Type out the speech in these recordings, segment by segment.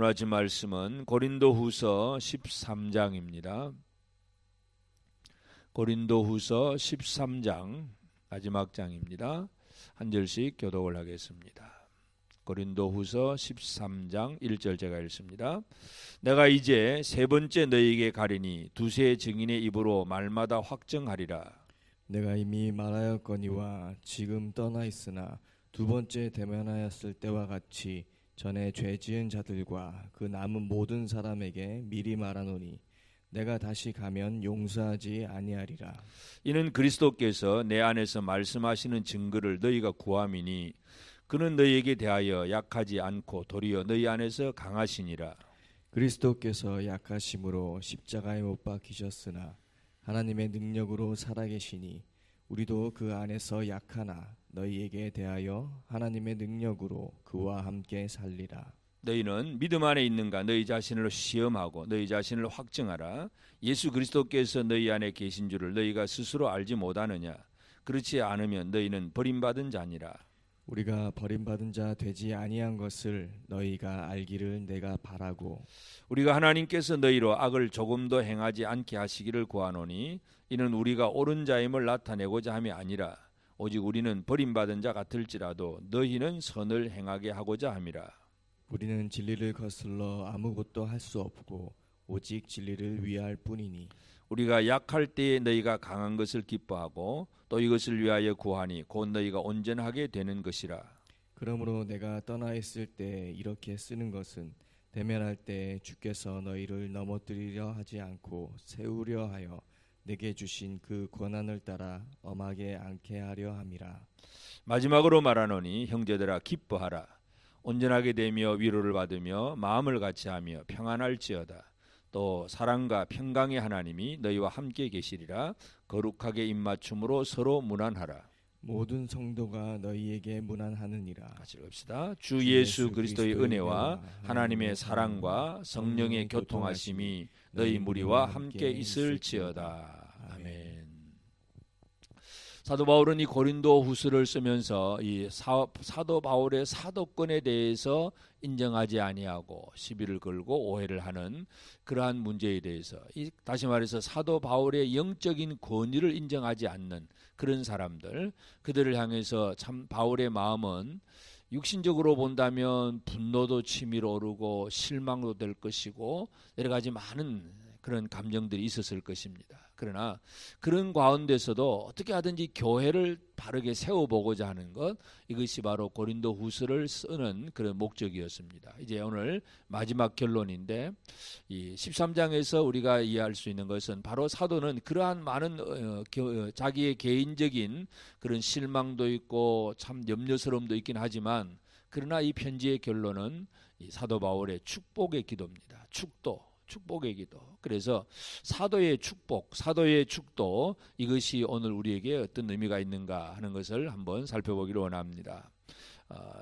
오늘 아침 말씀은 고린도후서 13장입니다. 고린도후서 13장 마지막 장입니다. 한 절씩 교독을 하겠습니다. 고린도후서 13장 1절 제가 읽습니다. 내가 이제 세 번째 너희에게 가리니 두세 증인의 입으로 말마다 확증하리라. 내가 이미 말하였거니와 지금 떠나 있으나 두 번째 대면하였을 때와 같이 전에 죄 지은 자들과 그 남은 모든 사람에게 미리 말하노니 내가 다시 가면 용서하지 아니하리라. 이는 그리스도께서 내 안에서 말씀하시는 증거를 너희가 구함이니 그는 너희에게 대하여 약하지 않고 도리어 너희 안에서 강하시니라. 그리스도께서 약하심으로 십자가에 못 박히셨으나 하나님의 능력으로 살아계시니 우리도 그 안에서 약하나 너희에게 대하여 하나님의 능력으로 그와 함께 살리라. 너희는 믿음 안에 있는가 너희 자신을 시험하고 너희 자신을 확증하라. 예수 그리스도께서 너희 안에 계신 줄을 너희가 스스로 알지 못하느냐. 그렇지 않으면 너희는 버림받은 자니라. 우리가 버림받은 자 되지 아니한 것을 너희가 알기를 내가 바라고 우리가 하나님께서 너희로 악을 조금도 행하지 않게 하시기를 구하노니 이는 우리가 옳은 자임을 나타내고자 함이 아니라 오직 우리는 버림받은 자 같을지라도 너희는 선을 행하게 하고자 함이라. 우리는 진리를 거슬러 아무것도 할 수 없고 오직 진리를 위할 뿐이니 우리가 약할 때에 너희가 강한 것을 기뻐하고 또 이것을 위하여 구하니 곧 너희가 온전하게 되는 것이라. 그러므로 내가 떠나 있을 때 이렇게 쓰는 것은 대면할 때 주께서 너희를 넘어뜨리려 하지 않고 세우려 하여 내게 주신 그 권한을 따라 엄하게 않게 하려 함이라. 마지막으로 말하노니 형제들아 기뻐하라. 온전하게 되며 위로를 받으며 마음을 같이하며 평안할지어다. 또 사랑과 평강의 하나님이 너희와 함께 계시리라. 거룩하게 입맞춤으로 서로 문안하라. 모든 성도가 너희에게 문안하느니라. 같이 읽읍시다. 주 예수 그리스도의 은혜와 하나님의 사랑과 성령의 교통하심이 너희 무리와 함께 있을지어다. 아멘. 사도 바울은 이 고린도 후서를 쓰면서 이 사도 바울의 사도권에 대해서 인정하지 아니하고 시비를 걸고 오해를 하는 그러한 문제에 대해서 다시 말해서 사도 바울의 영적인 권위를 인정하지 않는 그런 사람들, 그들을 향해서 참 바울의 마음은 육신적으로 본다면 분노도 치밀어 오르고 실망도 될 것이고 여러 가지 많은 그런 감정들이 있었을 것입니다. 그러나 그런 가운데서도 어떻게 하든지 교회를 바르게 세워보고자 하는 것, 이것이 바로 고린도 후서를 쓰는 그런 목적이었습니다. 이제 오늘 마지막 결론인데 이 13장에서 우리가 이해할 수 있는 것은 바로 사도는 그러한 많은 자기의 개인적인 그런 실망도 있고 참 염려스러움도 있긴 하지만 그러나 이 편지의 결론은 이 사도 바울의 축복의 기도입니다. 축복의 기도. 그래서 사도의 축복, 사도의 축도, 이것이 오늘 우리에게 어떤 의미가 있는가 하는 것을 한번 살펴보기를 원합니다.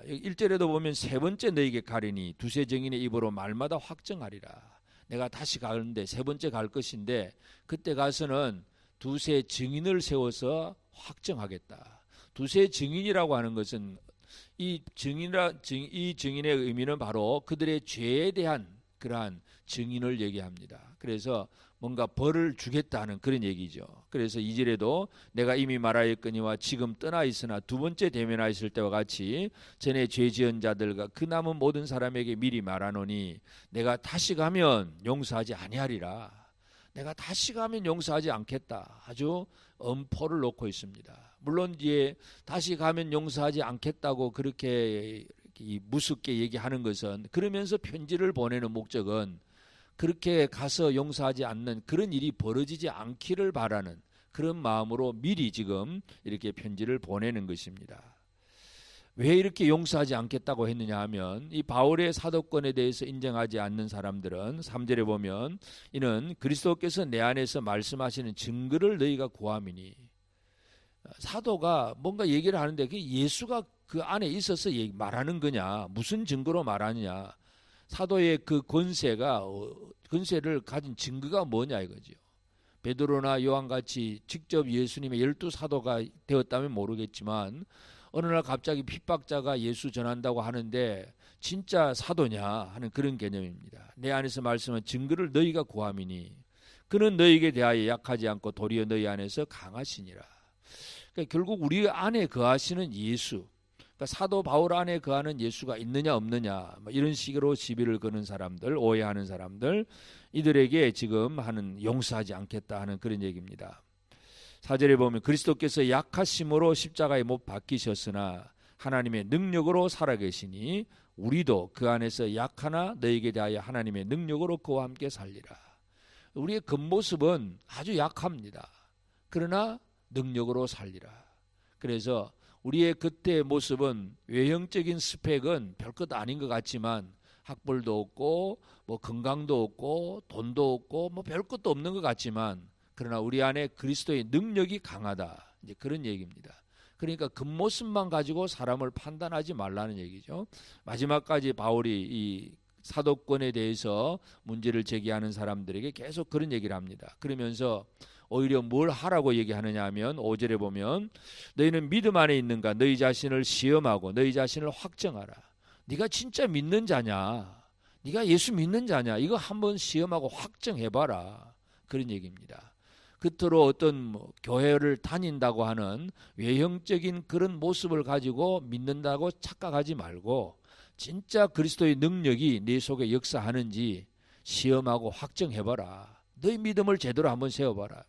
1절에도 보면 세 번째 너에게 가리니 두세 증인의 입으로 말마다 확증하리라. 내가 다시 가는데 세 번째 갈 것인데 그때 가서는 두세 증인을 세워서 확증하겠다. 두세 증인이라고 하는 것은 이 증인의 의미는 바로 그들의 죄에 대한 그러한 증인을 얘기합니다. 그래서 뭔가 벌을 주겠다는 그런 얘기죠. 그래서 2절에도 내가 이미 말하였거니와 지금 떠나 있으나 두 번째 대면하였을 때와 같이 전에 죄 지은 자들과 그 남은 모든 사람에게 미리 말하노니 내가 다시 가면 용서하지 아니하리라. 내가 다시 가면 용서하지 않겠다. 아주 엄포를 놓고 있습니다. 물론 이제 다시 가면 용서하지 않겠다고 그렇게 무섭게 얘기하는 것은 그러면서 편지를 보내는 목적은 그렇게 가서 용서하지 않는 그런 일이 벌어지지 않기를 바라는 그런 마음으로 미리 지금 이렇게 편지를 보내는 것입니다. 왜 이렇게 용서하지 않겠다고 했느냐 하면 이 바울의 사도권에 대해서 인정하지 않는 사람들은 3절에 보면 이는 그리스도께서 내 안에서 말씀하시는 증거를 너희가 구함이니, 사도가 뭔가 얘기를 하는데 그 예수가 그 안에 있어서 말하는 거냐, 무슨 증거로 말하느냐, 사도의 그 권세를 가진 증거가 뭐냐 이거죠. 베드로나 요한같이 직접 예수님의 12사도가 되었다면 모르겠지만 어느 날 갑자기 핍박자가 예수 전한다고 하는데 진짜 사도냐 하는 그런 개념입니다. 내 안에서 말씀한 증거를 너희가 구함이니 그는 너희에게 대하여 약하지 않고 도리어 너희 안에서 강하시니라. 그러니까 결국 우리 안에 거하시는 예수, 그러니까 사도 바울 안에 거하는 예수가 있느냐 없느냐 뭐 이런 식으로 시비를 거는 사람들, 오해하는 사람들, 이들에게 지금 하는 용서하지 않겠다 하는 그런 얘기입니다. 4절에 보면 그리스도께서 약하심으로 십자가에 못 박히셨으나 하나님의 능력으로 살아계시니 우리도 그 안에서 약하나 너희에게 대하여 하나님의 능력으로 그와 함께 살리라. 우리의 겉모습은 아주 약합니다. 그러나 능력으로 살리라. 그래서 우리의 겉의 모습은 외형적인 스펙은 별것 아닌 것 같지만 학벌도 없고 뭐 건강도 없고 돈도 없고 뭐 별것도 없는 것 같지만 그러나 우리 안에 그리스도의 능력이 강하다. 이제 그런 얘기입니다. 그러니까 겉모습만 가지고 사람을 판단하지 말라는 얘기죠. 마지막까지 바울이 이 사도권에 대해서 문제를 제기하는 사람들에게 계속 그런 얘기를 합니다. 그러면서 오히려 뭘 하라고 얘기하느냐 하면 5절에 보면 너희는 믿음 안에 있는가 너희 자신을 시험하고 너희 자신을 확정하라. 네가 진짜 믿는 자냐, 네가 예수 믿는 자냐, 이거 한번 시험하고 확정해봐라. 그런 얘기입니다. 겉으로 어떤 교회를 다닌다고 하는 외형적인 그런 모습을 가지고 믿는다고 착각하지 말고 진짜 그리스도의 능력이 네 속에 역사하는지 시험하고 확정해봐라. 너희 믿음을 제대로 한번 세워봐라.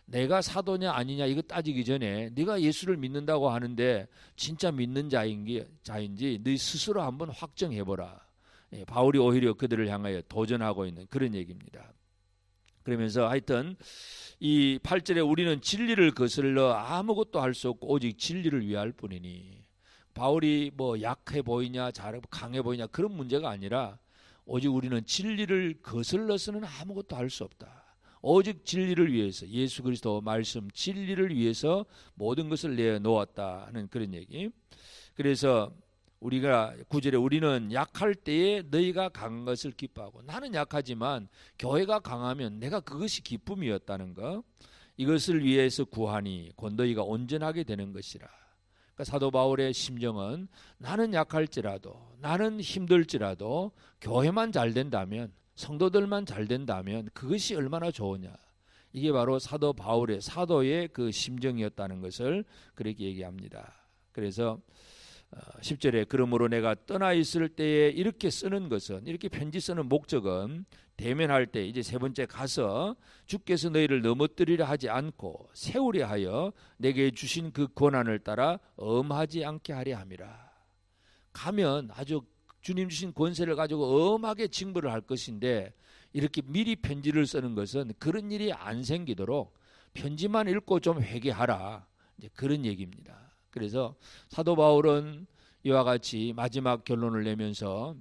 내가 사도냐 아니냐 이거 따지기 전에 네가 예수를 믿는다고 하는데 진짜 믿는 자인지 너희 스스로 한번 확정해보라. 바울이 오히려 그들을 향하여 도전하고 있는 그런 얘기입니다. 그러면서 하여튼 이 8절에 우리는 진리를 거슬러 아무것도 할 수 없고 오직 진리를 위할 뿐이니, 바울이 뭐 약해 보이냐 강해 보이냐 그런 문제가 아니라 오직 우리는 진리를 거슬러서는 아무것도 할 수 없다. 오직 진리를 위해서 예수 그리스도 말씀 진리를 위해서 모든 것을 내어놓았다 하는 그런 얘기. 그래서 우리가 9절에 우리는 약할 때에 너희가 강한 것을 기뻐하고, 나는 약하지만 교회가 강하면 내가 그것이 기쁨이었다는 것, 이것을 위해서 구하니 곧 너희가 온전하게 되는 것이라. 그러니까 사도 바울의 심정은 나는 약할지라도 나는 힘들지라도 교회만 잘 된다면, 성도들만 잘 된다면 그것이 얼마나 좋으냐. 이게 바로 사도 바울의 사도의 그 심정이었다는 것을 그렇게 얘기합니다. 그래서 10절에 그러므로 내가 떠나 있을 때에 이렇게 쓰는 것은, 이렇게 편지 쓰는 목적은 대면할 때 이제 세 번째 가서 주께서 너희를 넘어뜨리려 하지 않고 세우려 하여 내게 주신 그 권한을 따라 엄하지 않게 하려 함이라. 가면 아주 주님 주신 권세를 가지고 엄하게 징벌을 할 것인데 이렇게 미리 편지를 쓰는 것은 그런 일이 안 생기도록 편지만 읽고 좀 회개하라. 이제 그런 얘기입니다. 그래서 사도 바울은 이와 같이 마지막 결론을 내면서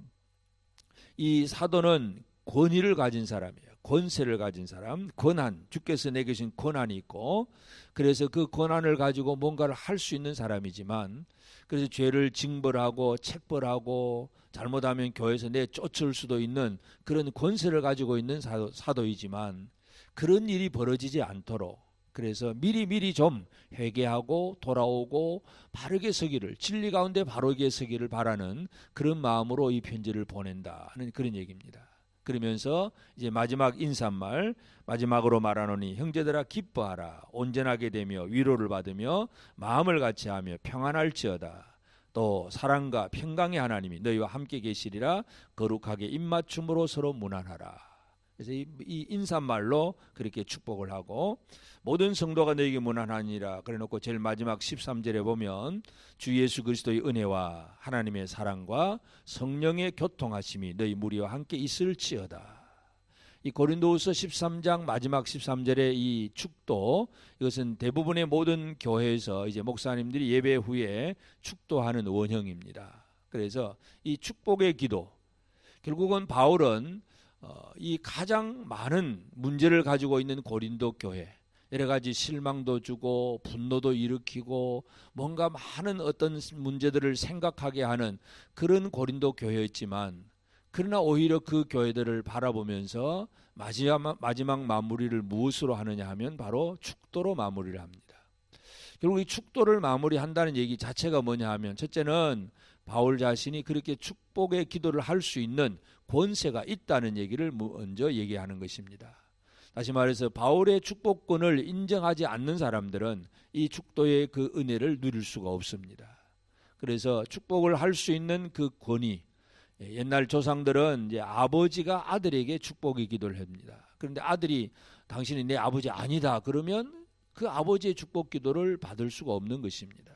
이 사도는 권위를 가진 사람이에요. 권세를 가진 사람, 권한, 주께서 내게 주신 권한이 있고, 그래서 그 권한을 가지고 뭔가를 할 수 있는 사람이지만, 그래서 죄를 징벌하고 책벌하고 잘못하면 교회에서 내쫓을 수도 있는 그런 권세를 가지고 있는 사도이지만 그런 일이 벌어지지 않도록, 그래서 미리 좀 회개하고 돌아오고 바르게 서기를, 진리 가운데 바르게 서기를 바라는 그런 마음으로 이 편지를 보낸다는 그런 얘기입니다. 그러면서 이제 마지막 인사말, 마지막으로 말하노니 형제들아 기뻐하라. 온전하게 되며 위로를 받으며 마음을 같이하며 평안할지어다. 또 사랑과 평강의 하나님이 너희와 함께 계시리라. 거룩하게 입맞춤으로 서로 문안하라. 그래서 이 인사말로 그렇게 축복을 하고, 모든 성도가 너에게 문안하니라 그래놓고 제일 마지막 13절에 보면 주 예수 그리스도의 은혜와 하나님의 사랑과 성령의 교통하심이 너희 무리와 함께 있을지어다. 이 고린도후서 13장 마지막 13절의 이 축도, 이것은 대부분의 모든 교회에서 이제 목사님들이 예배 후에 축도하는 원형입니다. 그래서 이 축복의 기도, 결국은 바울은 이 가장 많은 문제를 가지고 있는 고린도 교회, 여러 가지 실망도 주고 분노도 일으키고 뭔가 많은 어떤 문제들을 생각하게 하는 그런 고린도 교회였지만, 그러나 오히려 그 교회들을 바라보면서 마지막 마무리를 무엇으로 하느냐 하면 바로 축도로 마무리를 합니다. 결국 이 축도를 마무리한다는 얘기 자체가 뭐냐 하면, 첫째는 바울 자신이 그렇게 축복의 기도를 할 수 있는 권세가 있다는 얘기를 먼저 얘기하는 것입니다. 다시 말해서 바울의 축복권을 인정하지 않는 사람들은 이 축도의 그 은혜를 누릴 수가 없습니다. 그래서 축복을 할 수 있는 그 권위, 옛날 조상들은 이제 아버지가 아들에게 축복의 기도를 합니다. 그런데 아들이 당신이 내 아버지 아니다 그러면 그 아버지의 축복 기도를 받을 수가 없는 것입니다.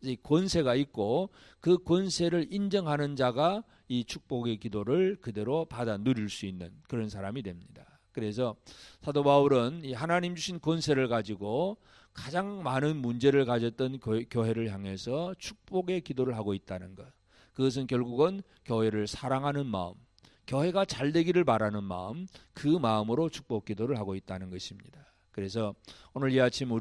이제 권세가 있고 그 권세를 인정하는 자가 이 축복의 기도를 그대로 받아 누릴 수 있는 그런 사람이 됩니다. 그래서 사도 바울은 이 하나님 주신 권세를 가지고 가장 많은 문제를 가졌던 교회를 향해서 축복의 기도를 하고 있다는 것. 그것은 결국은 교회를 사랑하는 마음, 교회가 잘 되기를 바라는 마음, 그 마음으로 축복 기도를 하고 있다는 것입니다. 그래서 오늘 이 아침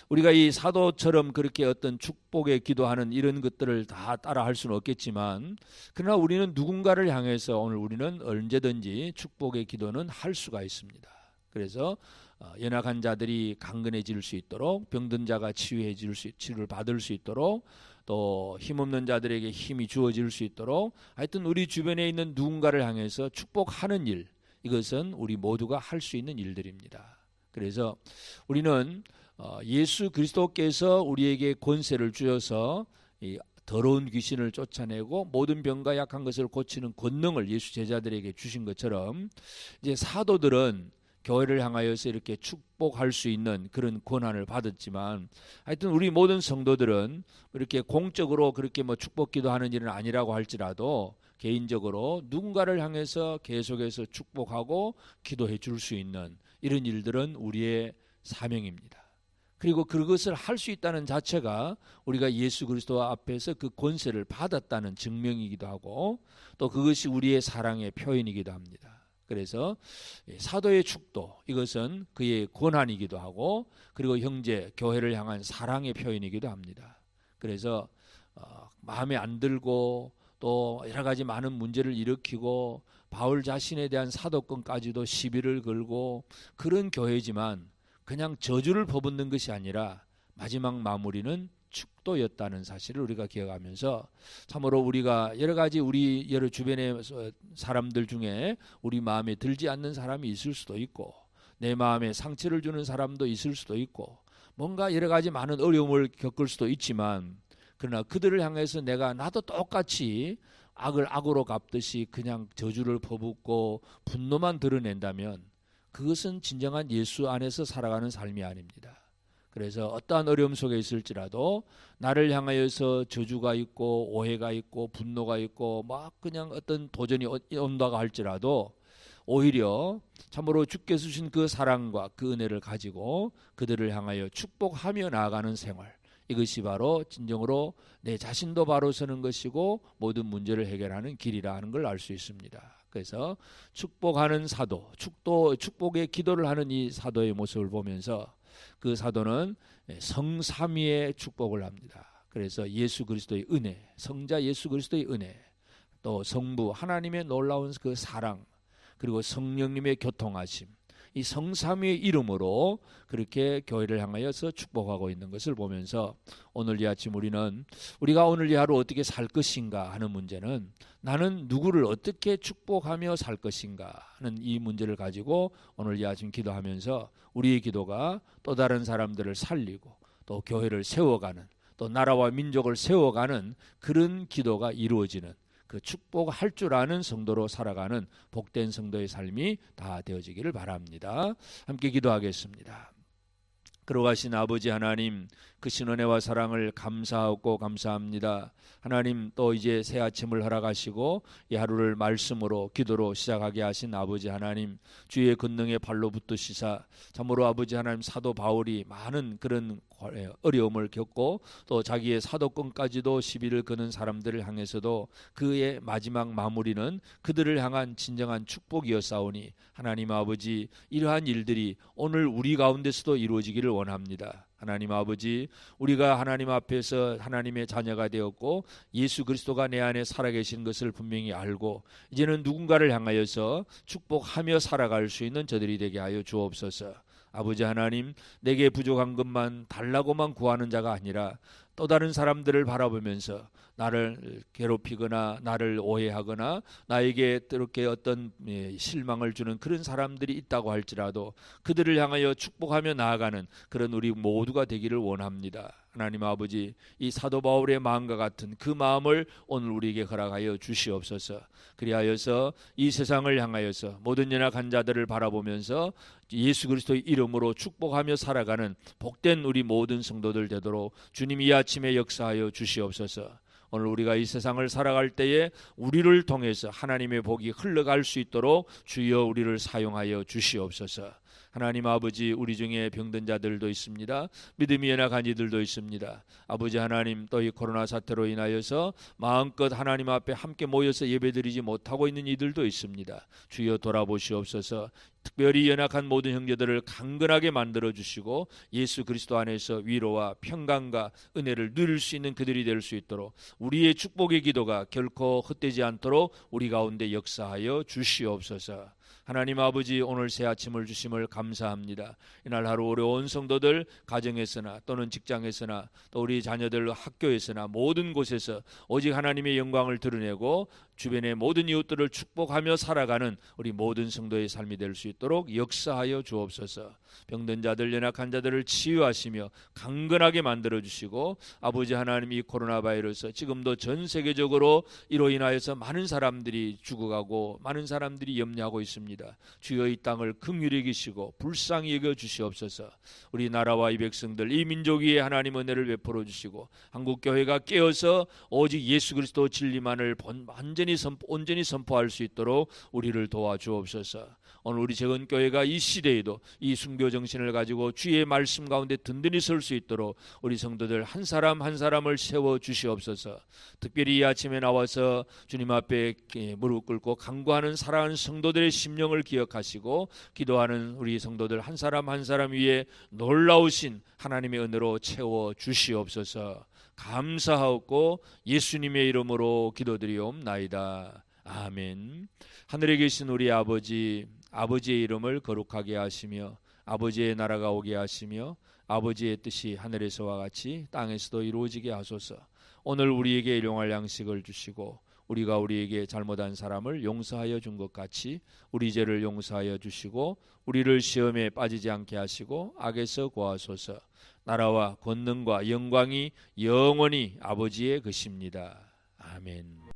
우리가 이 사도처럼 그렇게 어떤 축복의 기도하는 이런 것들을 다 따라 할 수는 없겠지만, 그러나 우리는 누군가를 향해서 오늘 우리는 언제든지 축복의 기도는 할 수가 있습니다. 그래서 연약한 자들이 강건해질 수 있도록, 병든 자가 치유를 받을 수 있도록, 또 힘없는 자들에게 힘이 주어질 수 있도록, 하여튼 우리 주변에 있는 누군가를 향해서 축복하는 일, 이것은 우리 모두가 할 수 있는 일들입니다. 그래서 우리는 예수 그리스도께서 우리에게 권세를 주셔서 이 더러운 귀신을 쫓아내고 모든 병과 약한 것을 고치는 권능을 예수 제자들에게 주신 것처럼, 이제 사도들은 교회를 향하여서 이렇게 축복할 수 있는 그런 권한을 받았지만, 하여튼 우리 모든 성도들은 이렇게 공적으로 그렇게 축복 기도하는 일은 아니라고 할지라도 개인적으로 누군가를 향해서 계속해서 축복하고 기도해 줄 수 있는 이런 일들은 우리의 사명입니다. 그리고 그것을 할 수 있다는 자체가 우리가 예수 그리스도 앞에서 그 권세를 받았다는 증명이기도 하고, 또 그것이 우리의 사랑의 표현이기도 합니다. 그래서 사도의 축도, 이것은 그의 권한이기도 하고, 그리고 형제, 교회를 향한 사랑의 표현이기도 합니다. 그래서 마음에 안 들고 또 여러 가지 많은 문제를 일으키고 바울 자신에 대한 사도권까지도 시비를 걸고 그런 교회지만, 그냥 저주를 퍼붓는 것이 아니라 마지막 마무리는 축도였다는 사실을 우리가 기억하면서, 참으로 우리가 여러 가지 우리 여러 주변의 사람들 중에 우리 마음에 들지 않는 사람이 있을 수도 있고, 내 마음에 상처를 주는 사람도 있을 수도 있고, 뭔가 여러 가지 많은 어려움을 겪을 수도 있지만, 그러나 그들을 향해서 나도 똑같이 악을 악으로 갚듯이 그냥 저주를 퍼붓고 분노만 드러낸다면, 그것은 진정한 예수 안에서 살아가는 삶이 아닙니다. 그래서 어떠한 어려움 속에 있을지라도 나를 향하여서 저주가 있고 오해가 있고 분노가 있고 막 그냥 어떤 도전이 온다고 할지라도, 오히려 참으로 주께서 주신 그 사랑과 그 은혜를 가지고 그들을 향하여 축복하며 나아가는 생활, 이것이 바로 진정으로 내 자신도 바로 서는 것이고 모든 문제를 해결하는 길이라 하는 걸 알 수 있습니다. 그래서 축복하는 사도, 축복의 기도를 하는 이 사도의 모습을 보면서 그 사도는 성삼위의 축복을 합니다. 그래서 예수 그리스도의 은혜, 성자 예수 그리스도의 은혜, 또 성부 하나님의 놀라운 그 사랑, 그리고 성령님의 교통하심, 이 성삼위의 이름으로 그렇게 교회를 향하여서 축복하고 있는 것을 보면서, 오늘 이 아침 우리가 오늘 이 하루 어떻게 살 것인가 하는 문제는, 나는 누구를 어떻게 축복하며 살 것인가 하는 이 문제를 가지고 오늘 이 아침 기도하면서 우리의 기도가 또 다른 사람들을 살리고 또 교회를 세워가는, 또 나라와 민족을 세워가는 그런 기도가 이루어지는, 그 축복할 줄 아는 성도로 살아가는 복된 성도의 삶이 다 되어지기를 바랍니다. 함께 기도하겠습니다. 걸어가신 아버지 하나님, 그 신은혜와 사랑을 감사하고 감사합니다. 하나님, 또 이제 새 아침을 허락하시고 이 하루를 말씀으로 기도로 시작하게 하신 아버지 하나님, 주의 권능의 발로 붙드시사 참으로 아버지 하나님, 사도 바울이 많은 그런 어려움을 겪고 또 자기의 사도권까지도 시비를 거는 사람들을 향해서도 그의 마지막 마무리는 그들을 향한 진정한 축복이었사오니, 하나님 아버지, 이러한 일들이 오늘 우리 가운데서도 이루어지기를 원합니다. 하나님 아버지, 우리가 하나님 앞에서 하나님의 자녀가 되었고 예수 그리스도가 내 안에 살아계신 것을 분명히 알고, 이제는 누군가를 향하여서 축복하며 살아갈 수 있는 저들이 되게 하여 주옵소서. 아버지 하나님, 내게 부족한 것만 달라고만 구하는 자가 아니라 또 다른 사람들을 바라보면서 나를 괴롭히거나 나를 오해하거나 나에게 이렇게 어떤 실망을 주는 그런 사람들이 있다고 할지라도 그들을 향하여 축복하며 나아가는 그런 우리 모두가 되기를 원합니다. 하나님 아버지, 이 사도 바울의 마음과 같은 그 마음을 오늘 우리에게 허락하여 주시옵소서. 그리하여서 이 세상을 향하여서 모든 연약한 자들을 바라보면서 예수 그리스도의 이름으로 축복하며 살아가는 복된 우리 모든 성도들 되도록 주님 이 아침에 역사하여 주시옵소서. 오늘 우리가 이 세상을 살아갈 때에 우리를 통해서 하나님의 복이 흘러갈 수 있도록 주여 우리를 사용하여 주시옵소서. 하나님 아버지, 우리 중에 병든 자들도 있습니다. 믿음이 연약한 이들도 있습니다. 아버지 하나님, 또 이 코로나 사태로 인하여서 마음껏 하나님 앞에 함께 모여서 예배드리지 못하고 있는 이들도 있습니다. 주여 돌아보시옵소서. 특별히 연약한 모든 형제들을 강건하게 만들어 주시고 예수 그리스도 안에서 위로와 평강과 은혜를 누릴 수 있는 그들이 될 수 있도록 우리의 축복의 기도가 결코 헛되지 않도록 우리 가운데 역사하여 주시옵소서. 하나님 아버지, 오늘 새 아침을 주심을 감사합니다. 이날 하루 어려운 성도들 가정에서나 또는 직장에서나 또 우리 자녀들 학교에서나 모든 곳에서 오직 하나님의 영광을 드러내고 주변의 모든 이웃들을 축복하며 살아가는 우리 모든 성도의 삶이 될 수 있도록 역사하여 주옵소서. 병든 자들, 연약한 자들을 치유하시며 강건하게 만들어 주시고 아버지 하나님, 이 코로나 바이러스 지금도 전 세계적으로 이로 인하여서 많은 사람들이 죽어가고 많은 사람들이 염려하고 있습니다. 주여 이 땅을 긍휼히 여기시고 불쌍히 여겨 주시옵소서. 우리 나라와 이 백성들, 이 민족 위에 하나님 은혜를 베풀어 주시고 한국교회가 깨어서 오직 예수 그리스도 진리만을 온전히 선포할 수 있도록 우리를 도와주옵소서. 오늘 우리 재건교회가 이 시대에도 이 순교 정신을 가지고 주의 말씀 가운데 든든히 설 수 있도록 우리 성도들 한 사람 한 사람을 세워 주시옵소서. 특별히 이 아침에 나와서 주님 앞에 무릎 꿇고 간구하는 사랑하는 성도들의 심령을 기억하시고 기도하는 우리 성도들 한 사람 한 사람 위에 놀라우신 하나님의 은혜로 채워 주시옵소서. 감사하옵고 예수님의 이름으로 기도드리옵나이다. 아멘. 하늘에 계신 우리 아버지, 아버지의 이름을 거룩하게 하시며 아버지의 나라가 오게 하시며 아버지의 뜻이 하늘에서와 같이 땅에서도 이루어지게 하소서. 오늘 우리에게 일용할 양식을 주시고 우리가 우리에게 잘못한 사람을 용서하여 준 것 같이 우리 죄를 용서하여 주시고 우리를 시험에 빠지지 않게 하시고 악에서 구하소서. 나라와 권능과 영광이 영원히 아버지의 것입니다. 아멘.